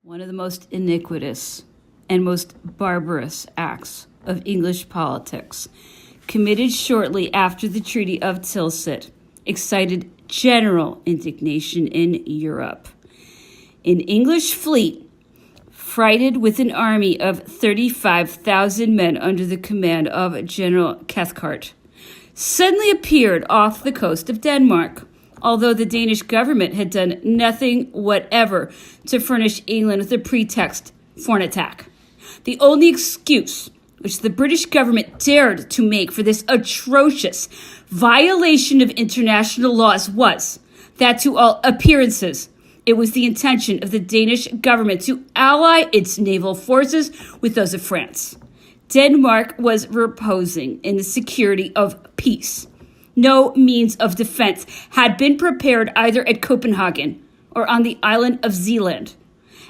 One of the most iniquitous and most barbarous acts of English politics, committed shortly after the Treaty of Tilsit, excited general indignation in Europe. An English fleet, freighted with an army of 35,000 men under the command of General Cathcart, suddenly appeared off the coast of Denmark, although the Danish government had done nothing whatever to furnish England with a pretext for an attack. The only excuse which the British government dared to make for this atrocious violation of international laws was that, to all appearances, it was the intention of the Danish government to ally its naval forces with those of France. Denmark was reposing in the security of peace. No means of defense had been prepared either at Copenhagen or on the island of Zealand.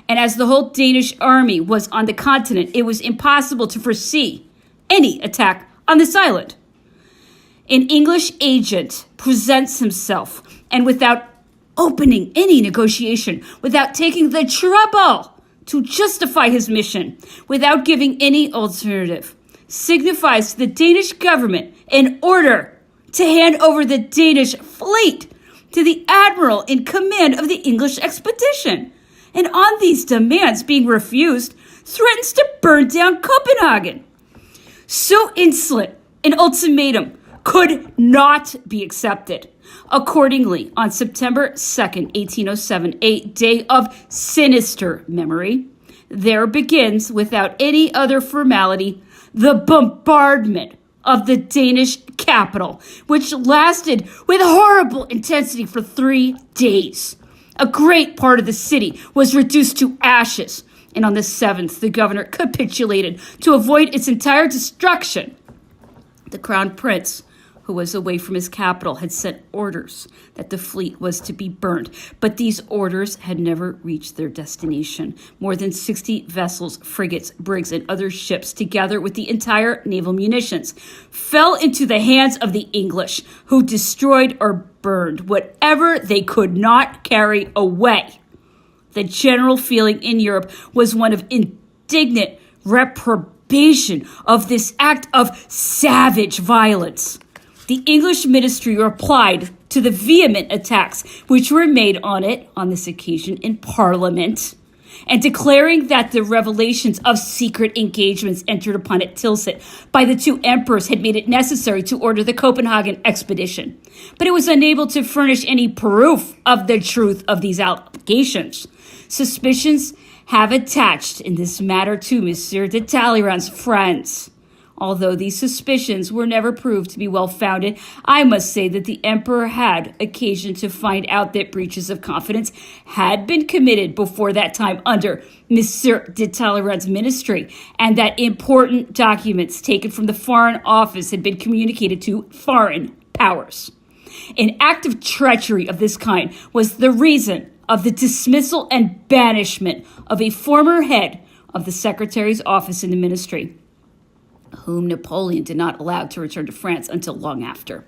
And as the whole Danish army was on the continent, it was impossible to foresee any attack on this island. An English agent presents himself, and without opening any negotiation, without taking the trouble to justify his mission, without giving any alternative, signifies to the Danish government an order to hand over the Danish fleet to the admiral in command of the English expedition. And on these demands being refused, threatens to burn down Copenhagen. So insolent an ultimatum could not be accepted. Accordingly, on September 2nd, 1807, a day of sinister memory, there begins, without any other formality, the bombardment of the Danish capital, which lasted with horrible intensity for 3 days. A great part of the city was reduced to ashes, and on the 7th, the governor capitulated to avoid its entire destruction. The crown prince, who was away from his capital, had sent orders that the fleet was to be burned, but these orders had never reached their destination. More than 60 vessels, frigates, brigs, and other ships, together with the entire naval munitions, fell into the hands of the English, who destroyed or burned whatever they could not carry away. The general feeling in Europe was one of indignant reprobation of this act of savage violence. The English ministry replied to the vehement attacks which were made on it on this occasion in Parliament, and declaring that the revelations of secret engagements entered upon at Tilsit by the two emperors had made it necessary to order the Copenhagen expedition. But it was unable to furnish any proof of the truth of these allegations. Suspicions have attached in this matter to Monsieur de Talleyrand's friends. Although these suspicions were never proved to be well-founded, I must say that the emperor had occasion to find out that breaches of confidence had been committed before that time under Monsieur de Talleyrand's ministry, and that important documents taken from the Foreign Office had been communicated to foreign powers. An act of treachery of this kind was the reason of the dismissal and banishment of a former head of the secretary's office in the ministry, whom Napoleon did not allow to return to France until long after.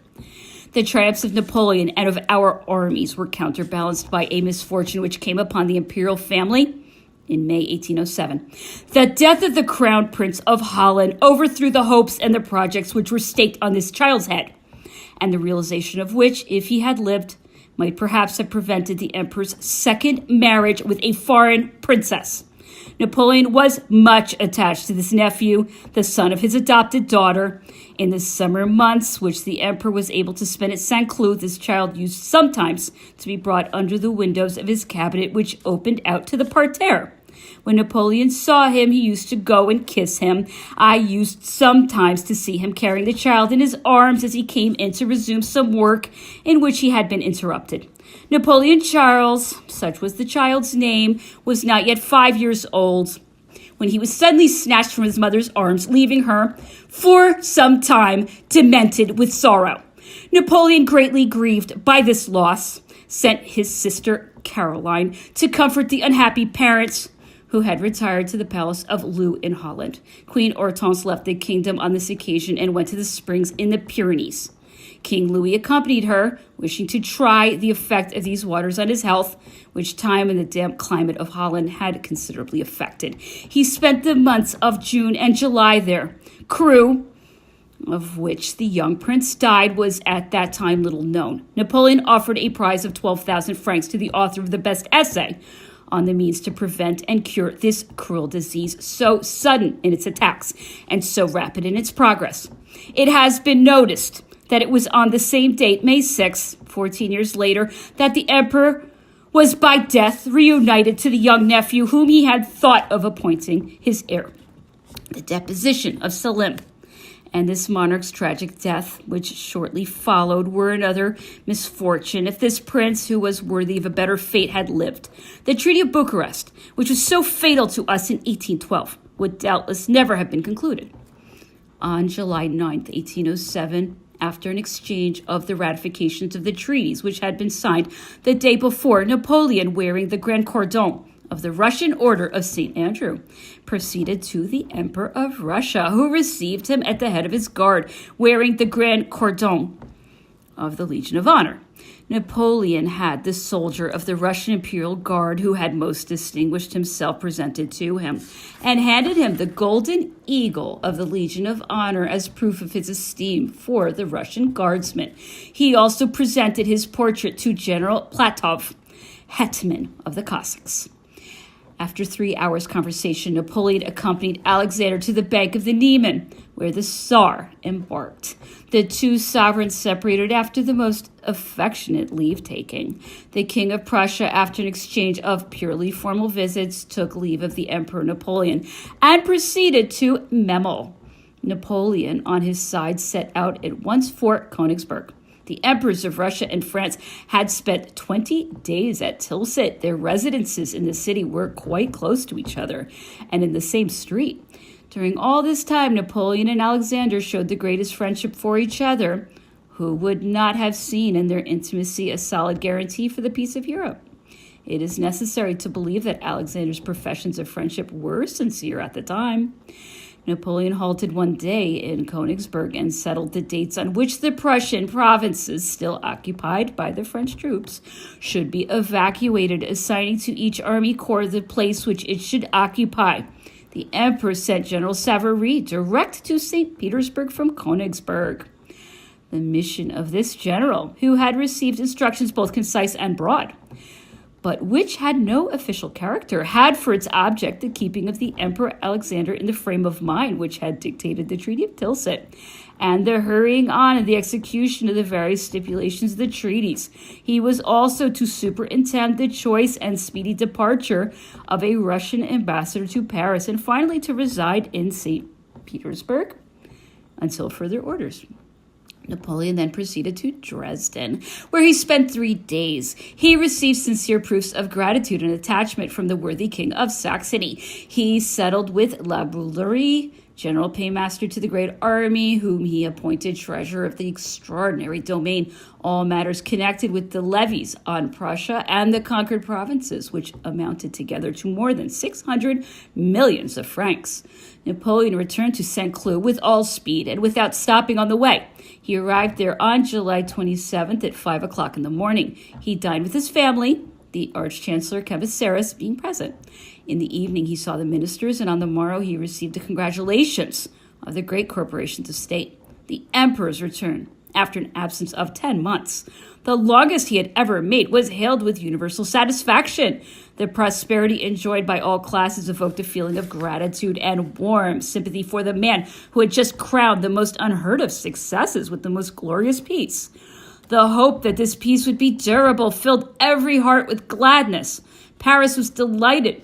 The triumphs of Napoleon and of our armies were counterbalanced by a misfortune which came upon the imperial family in May 1807. The death of the crown prince of Holland overthrew the hopes and the projects which were staked on this child's head, and the realization of which, if he had lived, might perhaps have prevented the emperor's second marriage with a foreign princess. Napoleon was much attached to this nephew, the son of his adopted daughter. In the summer months, which the emperor was able to spend at St. Cloud, this child used sometimes to be brought under the windows of his cabinet, which opened out to the parterre. When Napoleon saw him, he used to go and kiss him. I used sometimes to see him carrying the child in his arms as he came in to resume some work in which he had been interrupted. Napoleon Charles, such was the child's name, was not yet 5 years old when he was suddenly snatched from his mother's arms, leaving her for some time demented with sorrow. Napoleon, greatly grieved by this loss, sent his sister Caroline to comfort the unhappy parents, who had retired to the palace of Loo in Holland. Queen Hortense left the kingdom on this occasion and went to the springs in the Pyrenees. King Louis accompanied her, wishing to try the effect of these waters on his health, which time in the damp climate of Holland had considerably affected. He spent the months of June and July there. Crew, of which the young prince died, was at that time little known. Napoleon offered a prize of 12,000 francs to the author of the best essay on the means to prevent and cure this cruel disease, so sudden in its attacks and so rapid in its progress. It has been noticed that it was on the same date, May 6, 14 years later, that the emperor was by death reunited to the young nephew whom he had thought of appointing his heir. The deposition of Selim and this monarch's tragic death, which shortly followed, were another misfortune if this prince, who was worthy of a better fate, had lived. The Treaty of Bucharest, which was so fatal to us in 1812, would doubtless never have been concluded. On July 9th, 1807, after an exchange of the ratifications of the treaties which had been signed the day before, Napoleon, wearing the Grand Cordon of the Russian Order of St. Andrew, proceeded to the Emperor of Russia, who received him at the head of his guard, wearing the Grand Cordon of the Legion of Honor. Napoleon had the soldier of the Russian Imperial Guard who had most distinguished himself presented to him, and handed him the Golden Eagle of the Legion of Honor as proof of his esteem for the Russian guardsmen. He also presented his portrait to General Platov, hetman of the Cossacks. After 3 hours' conversation, Napoleon accompanied Alexander to the bank of the Niemen, where the Tsar embarked. The two sovereigns separated after the most affectionate leave-taking. The King of Prussia, after an exchange of purely formal visits, took leave of the Emperor Napoleon and proceeded to Memel. Napoleon, on his side, set out at once for Königsberg. The emperors of Russia and France had spent 20 days at Tilsit. Their residences in the city were quite close to each other and in the same street. During all this time, Napoleon and Alexander showed the greatest friendship for each other. Who would not have seen in their intimacy a solid guarantee for the peace of Europe? It is necessary to believe that Alexander's professions of friendship were sincere at the time. Napoleon halted one day in Königsberg and settled the dates on which the Prussian provinces, still occupied by the French troops, should be evacuated, assigning to each army corps the place which it should occupy. The emperor sent General Savary direct to St. Petersburg from Königsberg. The mission of this general, who had received instructions both concise and broad, but which had no official character, had for its object the keeping of the Emperor Alexander in the frame of mind which had dictated the Treaty of Tilsit, and the hurrying on in the execution of the various stipulations of the treaties. He was also to superintend the choice and speedy departure of a Russian ambassador to Paris, and finally to reside in St. Petersburg until further orders. Napoleon then proceeded to Dresden, where he spent 3 days. He received sincere proofs of gratitude and attachment from the worthy King of Saxony. He settled with La Bouillerie, general paymaster to the great army, whom he appointed treasurer of the extraordinary domain, all matters connected with the levies on Prussia and the conquered provinces, which amounted together to more than 600 millions of francs. Napoleon returned to St. Cloud with all speed and without stopping on the way. He arrived there on July 27th at 5 o'clock in the morning. He dined with his family, the Arch-Chancellor Cambyses being present. In the evening, he saw the ministers, and on the morrow he received the congratulations of the great corporations of state. The emperor's return, after an absence of 10 months, the longest he had ever made, was hailed with universal satisfaction. The prosperity enjoyed by all classes evoked a feeling of gratitude and warm sympathy for the man who had just crowned the most unheard of successes with the most glorious peace. The hope that this peace would be durable filled every heart with gladness. Paris was delighted,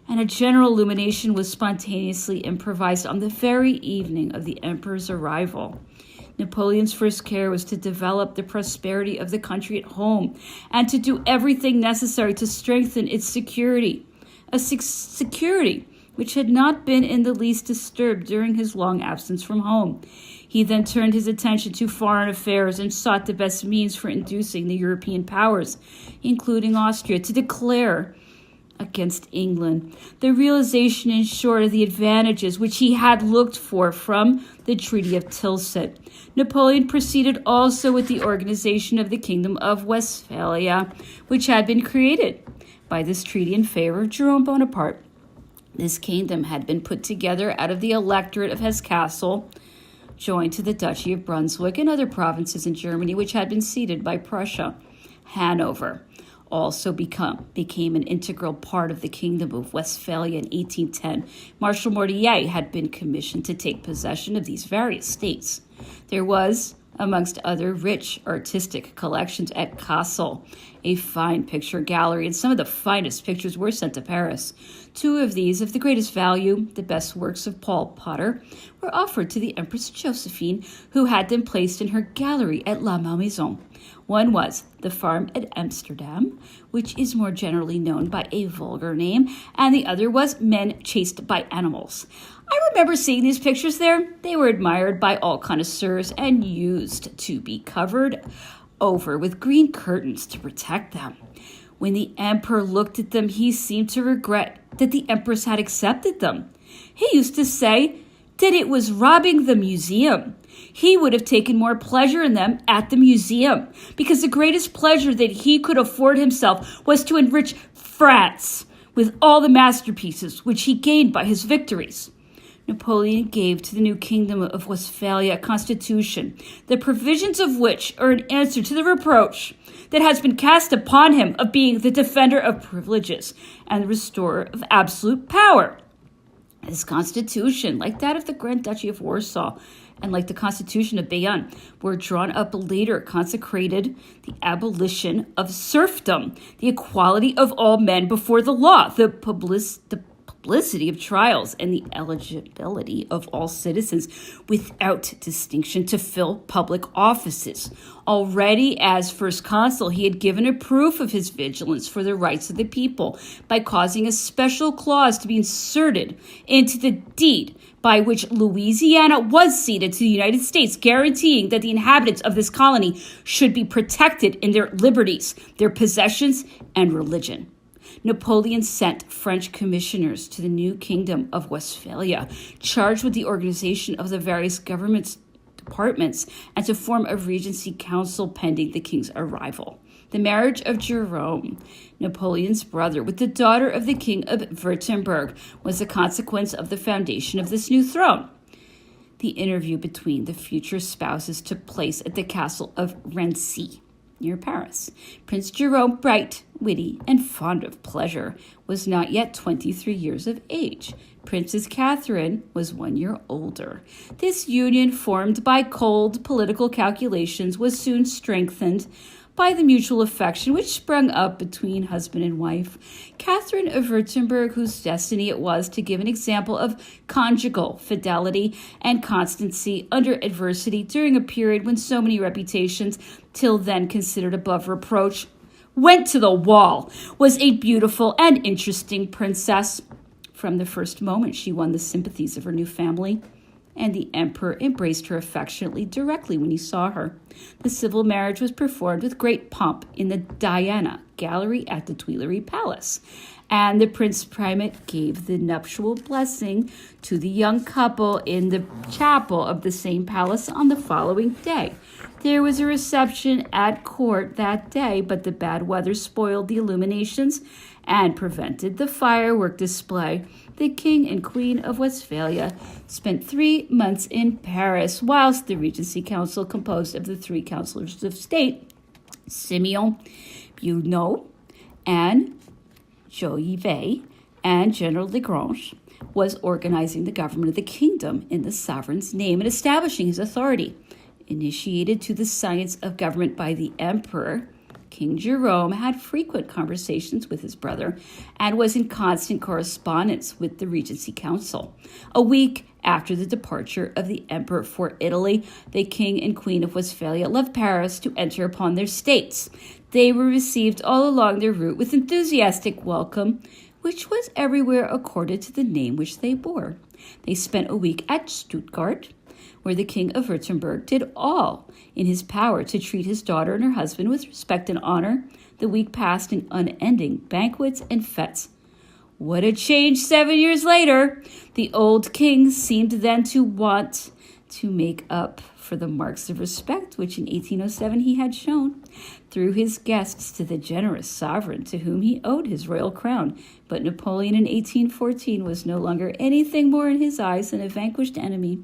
and a general illumination was spontaneously improvised on the very evening of the emperor's arrival. Napoleon's first care was to develop the prosperity of the country at home and to do everything necessary to strengthen its security, a security which had not been in the least disturbed during his long absence from home. He then turned his attention to foreign affairs and sought the best means for inducing the European powers, including Austria, to declare against England. The realization, in short, of the advantages which he had looked for from the Treaty of Tilsit. Napoleon proceeded also with the organization of the Kingdom of Westphalia, which had been created by this treaty in favor of Jerome Bonaparte. This kingdom had been put together out of the electorate of Hesse-Kassel, joined to the Duchy of Brunswick and other provinces in Germany which had been ceded by Prussia. Hanover also became an integral part of the Kingdom of Westphalia in 1810. Marshal Mortier had been commissioned to take possession of these various states. There was, amongst other rich artistic collections at Kassel, a fine picture gallery, and some of the finest pictures were sent to Paris. Two of these, of the greatest value, the best works of Paul Potter, were offered to the Empress Josephine, who had them placed in her gallery at La Malmaison. One was The Farm at Amsterdam, which is more generally known by a vulgar name, and the other was Men Chased by Animals. I remember seeing these pictures there. They were admired by all connoisseurs and used to be covered over with green curtains to protect them. When the emperor looked at them, he seemed to regret that the empress had accepted them. He used to say that it was robbing the museum. He would have taken more pleasure in them at the museum, because the greatest pleasure that he could afford himself was to enrich France with all the masterpieces which he gained by his victories. Napoleon gave to the new Kingdom of Westphalia a constitution, the provisions of which are an answer to the reproach that has been cast upon him of being the defender of privileges and the restorer of absolute power. This constitution, like that of the Grand Duchy of Warsaw and like the Constitution of Bayonne, were drawn up later, consecrated the abolition of serfdom, the equality of all men before the law, the publicity of trials, and the eligibility of all citizens without distinction to fill public offices. Already as first consul, he had given a proof of his vigilance for the rights of the people by causing a special clause to be inserted into the deed by which Louisiana was ceded to the United States, guaranteeing that the inhabitants of this colony should be protected in their liberties, their possessions, and religion. Napoleon sent French commissioners to the new Kingdom of Westphalia, charged with the organization of the various government departments and to form a regency council pending the king's arrival. The marriage of Jerome, Napoleon's brother, with the daughter of the King of Württemberg was a consequence of the foundation of this new throne. The interview between the future spouses took place at the castle of Rency, near Paris. Prince Jerome, bright, witty, and fond of pleasure, was not yet 23 years of age. Princess Catherine was 1 year older. This union, formed by cold political calculations, was soon strengthened by the mutual affection which sprung up between husband and wife. Catherine of Württemberg, whose destiny it was to give an example of conjugal fidelity and constancy under adversity during a period when so many reputations, till then considered above reproach, went to the wall, was a beautiful and interesting princess. From the first moment, she won the sympathies of her new family, and the emperor embraced her affectionately directly when he saw her. The civil marriage was performed with great pomp in the Diana Gallery at the Tuileries Palace, and the Prince Primate gave the nuptial blessing to the young couple in the chapel of the same palace on the following day. There was a reception at court that day, but the bad weather spoiled the illuminations and prevented the firework display. The King and Queen of Westphalia spent 3 months in Paris, whilst the Regency Council, composed of the 3 councillors of state, Simeon, Bunot, and Jolivet, and General Lagrange, was organizing the government of the kingdom in the sovereign's name and establishing his authority. Initiated to the science of government by the emperor, King Jerome had frequent conversations with his brother and was in constant correspondence with the Regency Council. A week after the departure of the emperor for Italy, the King and Queen of Westphalia left Paris to enter upon their states. They were received all along their route with enthusiastic welcome, which was everywhere accorded to the name which they bore. They spent a week at Stuttgart, where the King of Württemberg did all in his power to treat his daughter and her husband with respect and honor. The week passed in unending banquets and fetes. What a change 7 years later! The old king seemed then to want to make up for the marks of respect which in 1807 he had shown through his guests to the generous sovereign to whom he owed his royal crown. But Napoleon in 1814 was no longer anything more in his eyes than a vanquished enemy,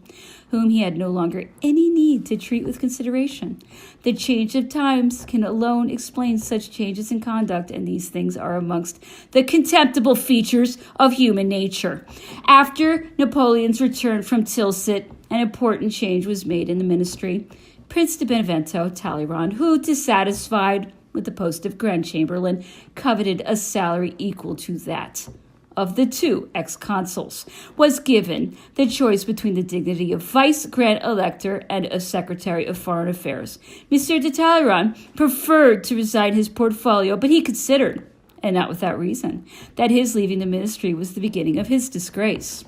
whom he had no longer any need to treat with consideration. The change of times can alone explain such changes in conduct, and these things are amongst the contemptible features of human nature. After Napoleon's return from Tilsit, an important change was made in the ministry. Prince de Benevento Talleyrand, who, dissatisfied with the post of Grand Chamberlain, coveted a salary equal to that of the two ex-consuls, was given the choice between the dignity of Vice Grand Elector and of Secretary of Foreign Affairs. Monsieur de Talleyrand preferred to resign his portfolio, but he considered, and not without reason, that his leaving the ministry was the beginning of his disgrace.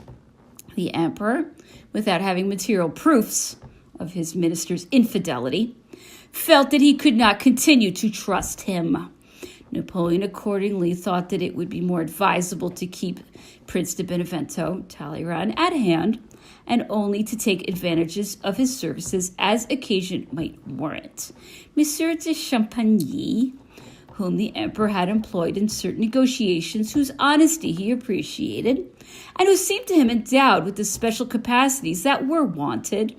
The emperor, without having material proofs of his minister's infidelity, felt that he could not continue to trust him. Napoleon accordingly thought that it would be more advisable to keep Prince de Benevento Talleyrand at hand and only to take advantages of his services as occasion might warrant. Monsieur de Champagny, whom the emperor had employed in certain negotiations, whose honesty he appreciated, and who seemed to him endowed with the special capacities that were wanted,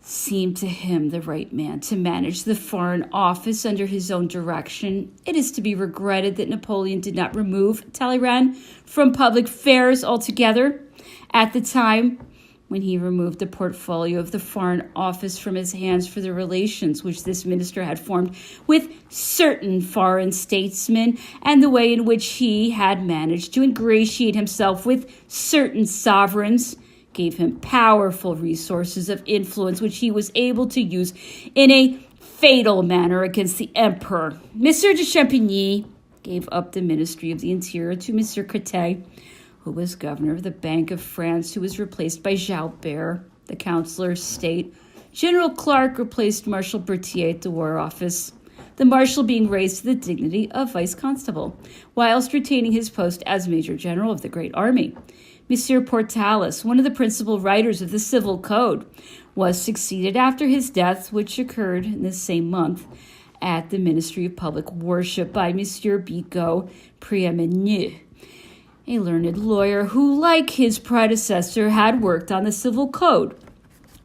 seemed to him the right man to manage the Foreign Office under his own direction. It is to be regretted that Napoleon did not remove Talleyrand from public affairs altogether. At the time when he removed the portfolio of the Foreign Office from his hands for the relations which this minister had formed with certain foreign statesmen, and the way in which he had managed to ingratiate himself with certain sovereigns, gave him powerful resources of influence which he was able to use in a fatal manner against the emperor. Monsieur de Champagny gave up the Ministry of the Interior to Monsieur Cotte, who was governor of the Bank of France, who was replaced by Jalbert, the Councillor of State. General Clark replaced Marshal Berthier at the War Office, the Marshal being raised to the dignity of Vice Constable, whilst retaining his post as Major General of the Great Army. Monsieur Portalis, one of the principal writers of the Civil Code, was succeeded after his death, which occurred in the same month, at the Ministry of Public Worship by Monsieur Bigot Préameneux, a learned lawyer who, like his predecessor, had worked on the Civil Code.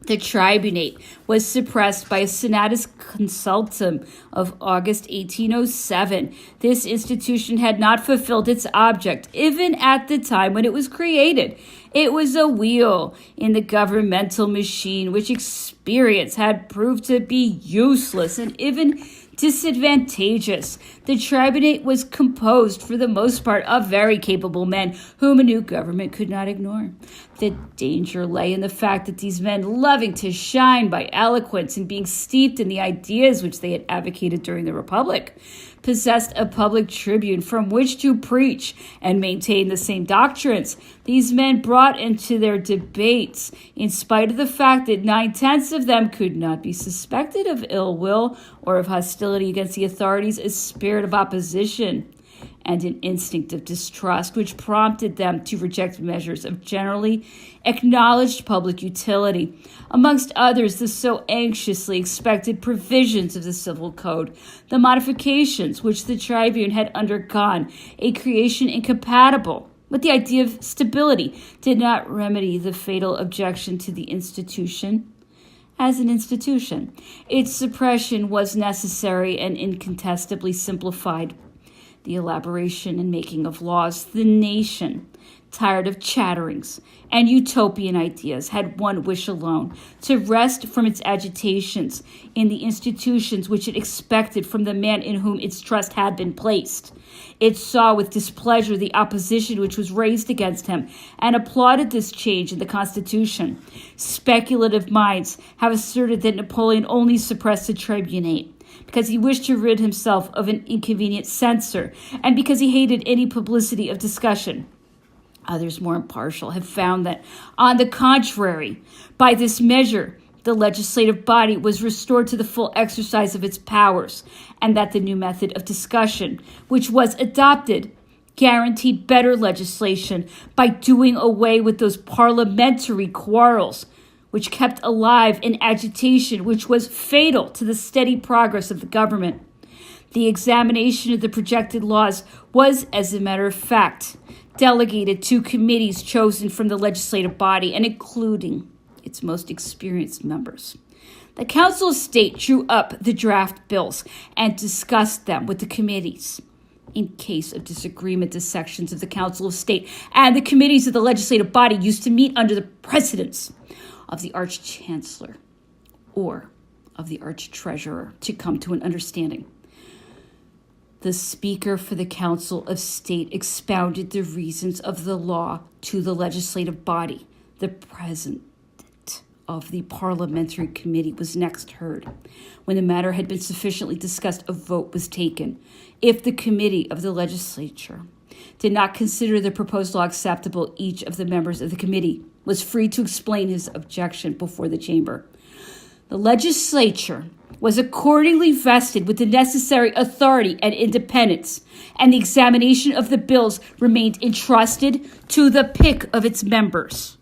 The tribunate was suppressed by a senatus consultum of August 1807. This institution had not fulfilled its object, even at the time when it was created. It was a wheel in the governmental machine which experience had proved to be useless and even disadvantageous. The tribunate was composed for the most part of very capable men whom a new government could not ignore. The danger lay in the fact that these men, loving to shine by eloquence and being steeped in the ideas which they had advocated during the Republic, possessed a public tribune from which to preach and maintain the same doctrines. These men brought into their debates, in spite of the fact that 9/10 of them could not be suspected of ill will or of hostility against the authorities, a spirit of opposition and an instinct of distrust which prompted them to reject measures of generally acknowledged public utility, amongst others the so anxiously expected provisions of the Civil Code, the modifications which the tribune had undergone, a creation incompatible with the idea of stability, did not remedy the fatal objection to the institution as an institution. Its suppression was necessary and incontestably simplified the elaboration and making of laws. The nation, tired of chatterings and utopian ideas, had one wish alone: to rest from its agitations in the institutions which it expected from the man in whom its trust had been placed. It saw with displeasure the opposition which was raised against him, and applauded this change in the Constitution. Speculative minds have asserted that Napoleon only suppressed the tribunate because he wished to rid himself of an inconvenient censor, and because he hated any publicity of discussion. Others, more impartial, have found that, on the contrary, by this measure, the legislative body was restored to the full exercise of its powers, and that the new method of discussion, which was adopted, guaranteed better legislation by doing away with those parliamentary quarrels, which kept alive an agitation which was fatal to the steady progress of the government. The examination of the projected laws was, as a matter of fact, delegated to committees chosen from the legislative body and including its most experienced members. The Council of State drew up the draft bills and discussed them with the committees. In case of disagreement, the sections of the Council of State and the committees of the legislative body used to meet under the presidence of the Arch-Chancellor or of the Arch-Treasurer to come to an understanding. The Speaker for the Council of State expounded the reasons of the law to the legislative body. The President of the Parliamentary Committee was next heard. When the matter had been sufficiently discussed, a vote was taken. If the committee of the legislature did not consider the proposed law acceptable, each of the members of the committee was free to explain his objection before the chamber. The legislature was accordingly vested with the necessary authority and independence, and the examination of the bills remained entrusted to the pick of its members.